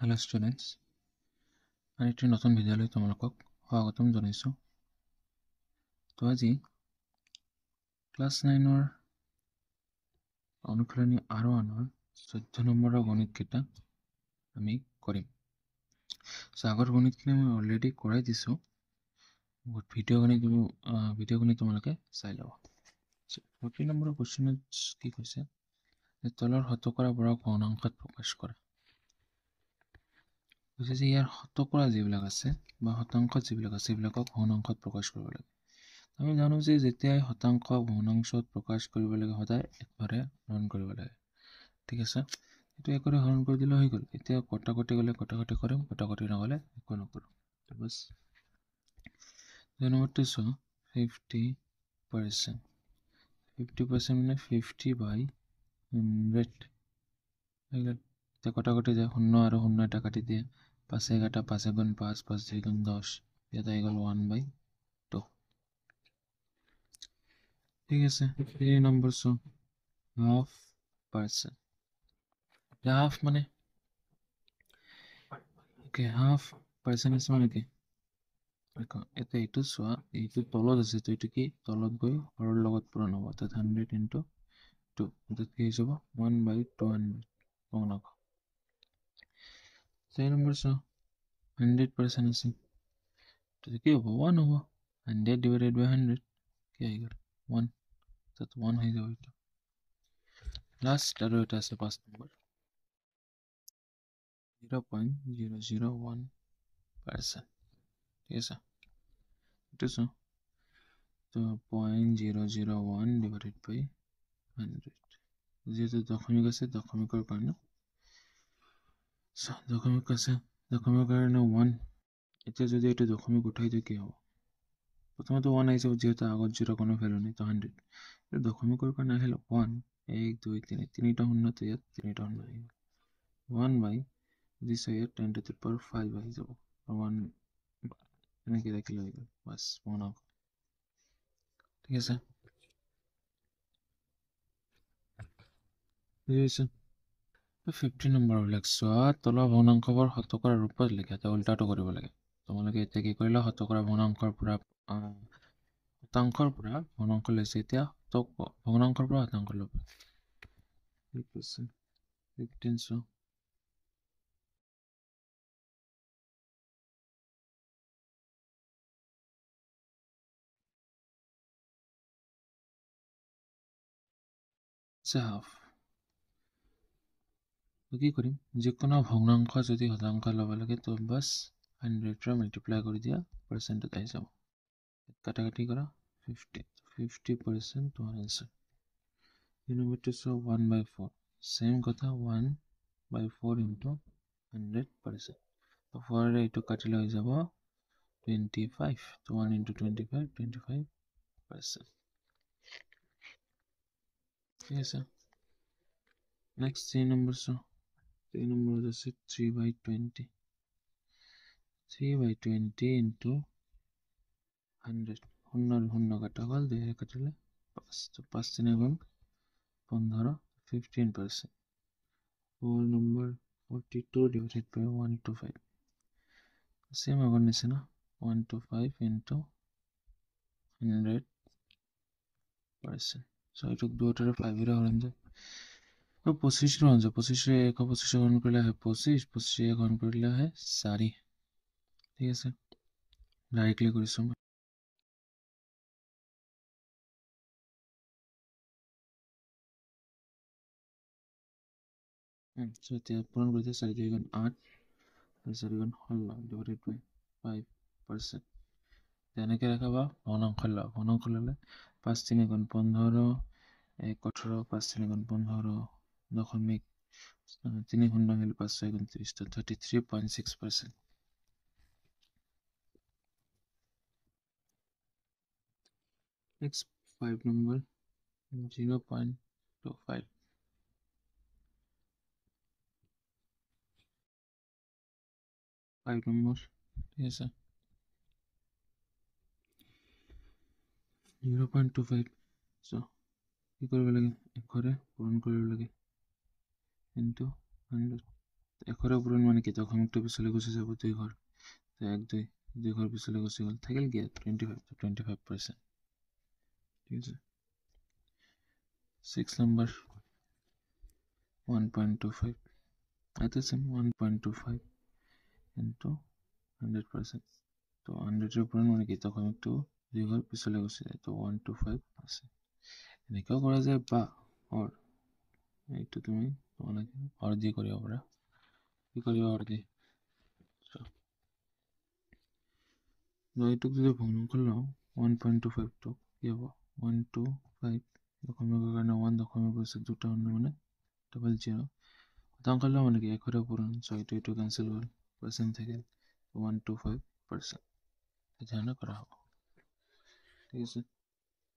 Hello students, আৰু এটি নতুন ভিডিঅ'লৈ তোমালোকক স্বাগতম জনাইছোঁ। তো আজি ক্লাছ 9ৰ অনুশীলনী আৰু আনৰ 14 নম্বৰৰ গণিতকেইটা আমি কৰিম। আগৰ গণিতখিনি মই অলৰেডি কৰাই দিছোঁ। ভিডিঅ'খিনি তোমালোকে চাই ল'ব। 14 নম্বৰৰ কুৱেশ্যনত কি কৈছে যে তলৰ শতকৰা বৰ্গ ভগ্নাংশত প্ৰকাশ কৰা। কৈছে যে ইয়াৰ শতকৰা যিবিলাক আছে বা শতাংশ যিবিলাক আছে সেইবিলাকক ভগ্নাংশত প্ৰকাশ কৰিব লাগে। আমি জানো যে যেতিয়াই শতাংশ ভগ্নাংশত প্ৰকাশ কৰিব লাগে সদায় একবাৰে হৰণ কৰিব লাগে। ঠিক আছে, এইটো একবাৰে হৰণ কৰি দিলে হৈ গ'ল। এতিয়া কটাকটি গ'লে কটাকটি কৰিম, কটাকটি নগ'লে একো নকৰোঁ। বাছ নম্বৰটো চোৱা 50%। 50% মানে 50/100 হৈ গ'ল। এতিয়া কটাকটি যায় 0 আৰু 0 এটা কাটি দিয়ে, 5 এগাটা 5 গুণ 5, 5 2 গুণ 10, ইয়াত আহি গ'ল 1/2। ঠিক আছে, 3 নম্বৰ চোৱা 1/2%। হাফ মানে হাফ% মানে কি? এতিয়া এইটো চোৱা, এইটো তলত আছে, তো এইটো কি তলত গৈ হৰৰ লগত পূৰণ হ'ব। অৰ্থাৎ 100 × 2, অৰ্থাৎ কি হৈ যাব 1/200 ভগ্নাংশ। 4 নম্বৰ চোৱা 100% আছে, তো কি হ'ব 1 হ'ব। 100/100 কি আহি গ'ল 1, অৰ্থাৎ 1 হৈ যাব। এইটো লাষ্ট আৰু এটা আছে 5 নম্বৰ 0.001%। ঠিক আছে, এইটো চোৱা, তো 0.001/100, যেহেতু দশমিক আছে দশমিকৰ কাৰণে দশমিক আছে, দশমিকৰ কাৰণে 1। এতিয়া যদি এইটো দশমিক উঠাই দিওঁ কি হ'ব? প্ৰথমতে 1 আহিছে, যেহেতু আগত 0 কোনো ভেলু নাই, তো 100। এইটো দশমিকৰ কাৰণে আহিলে 1, 1 2 3, তিনিটা শূন্যটো ইয়াত তিনিটা শূন্য আহিব। 1/10^5 আহি যাব। 1 এনেকৈ ৰাখিলে হৈ গ'ল, বাছ ভগ্নাংশ। ঠিক আছে, বুজিছোঁ। 50 নম্বৰবিলাক চোৱা, তলৰ ভগ্নাংশবোৰ শতকৰা ৰূপত লিখা। এতিয়া উল্টাটো কৰিব লাগে। তোমালোকে এতিয়া কি কৰিলা, শতকৰা ভগ্নাংশৰ পৰা শতাংশৰ পৰা ভগ্নাংশ লৈছে, এতিয়া ভগ্নাংশৰ পৰা শতাংশ ল'ব। 15 চোৱা, হাফ। কি কৰিম, যিকোনো ভগ্নাংশ যদি শতাংশ ল'ব লাগে তো বাছ 100ৰে মাল্টিপ্লাই কৰি দিয়া, পাৰ্চেণ্টত আহি যাব। কাটাকাটি কৰা 50% তোমাৰ এনচাৰ। নম্বৰটো চোৱা 1/4, চেম কথা 1/4 × 100%। তো 4ৰে এইটো কাটিলে হৈ যাব 25, তো 1 × 25, 25%। ঠিক আছে, নেক্সট 3 নম্বৰ চোৱা। 3 নম্বৰত আছে 3/20। 3/20 × 100, 0 0 কাটা গ'ল, 2 কাটিলে 5, তো 5 3 গুণ 15, 15%। 4 নম্বৰ 42/125, চেম আগৰ নিচিনা 125 × 100%। চ' এইটোক দুটাৰে 5ৰে হৰণ যায়, 25ৰে হৰণ যায়। 25ৰে 125 হৰণ কৰিলে আহে 25, 25ৰে হৰণ কৰিলে আহে 4। ঠিক আছে, ডাইৰেক্টলি কৰিছোঁ মই। এতিয়া পূৰণ কৰিছে 4 2 গুণ 8, 4 গুণ 16/5%। তেনেকৈ ৰাখাবা ভগ্নাংশ লোৱা। ভগ্নাংশ ল'লে 5 3 গুণ 15, 1 18, 5 3 গুণ 15, দশমিক 3 0 আহিল, 5 6 গুণ 30, 33.6%। Next 5 number 0.25। 5 নম্বৰ, ঠিক আছে 0.25। চ' কি কৰিব লাগে, 1ৰে পূৰণ কৰিব লাগে ইনটু 100। এশৰে পূৰণ মানে কি দশমিকটো পিছলৈ গুচি যাব 2 ঘৰ, তো 1 2 ঘৰ পিছলৈ গুচি গ'ল, থাকিল কি 25%, ঠিক আছে। 6 নাম্বাৰ 1.25, এটা চেম 1.25 ইনটু 100%, তো 100ৰ পূৰণ মানে কি দশমিকটো 2 ঘৰ পিছলৈ গুচি যায়, তো 125 আছে। এনেকুৱাও কৰা যায় বা অৰ, এইটো তুমি তোমালোকে অৰ দি কৰিব পাৰা। কি কৰিবা অৰ দি? এইটোক যদি ভগ্নাংশ লওঁ 1.25টো কি হ'ব 125 দশমিকৰ কাৰণে 1 দশমিকৰ পিছত 2টা শূন্য মানে 00, শতাংশ লওঁ মানে কি এশৰে পূৰণ, এইটো কেঞ্চেল হ'ল, পাৰ্চেণ্ট থাকিল 125%, ধ্যান কৰা হ'ব, ঠিক আছে।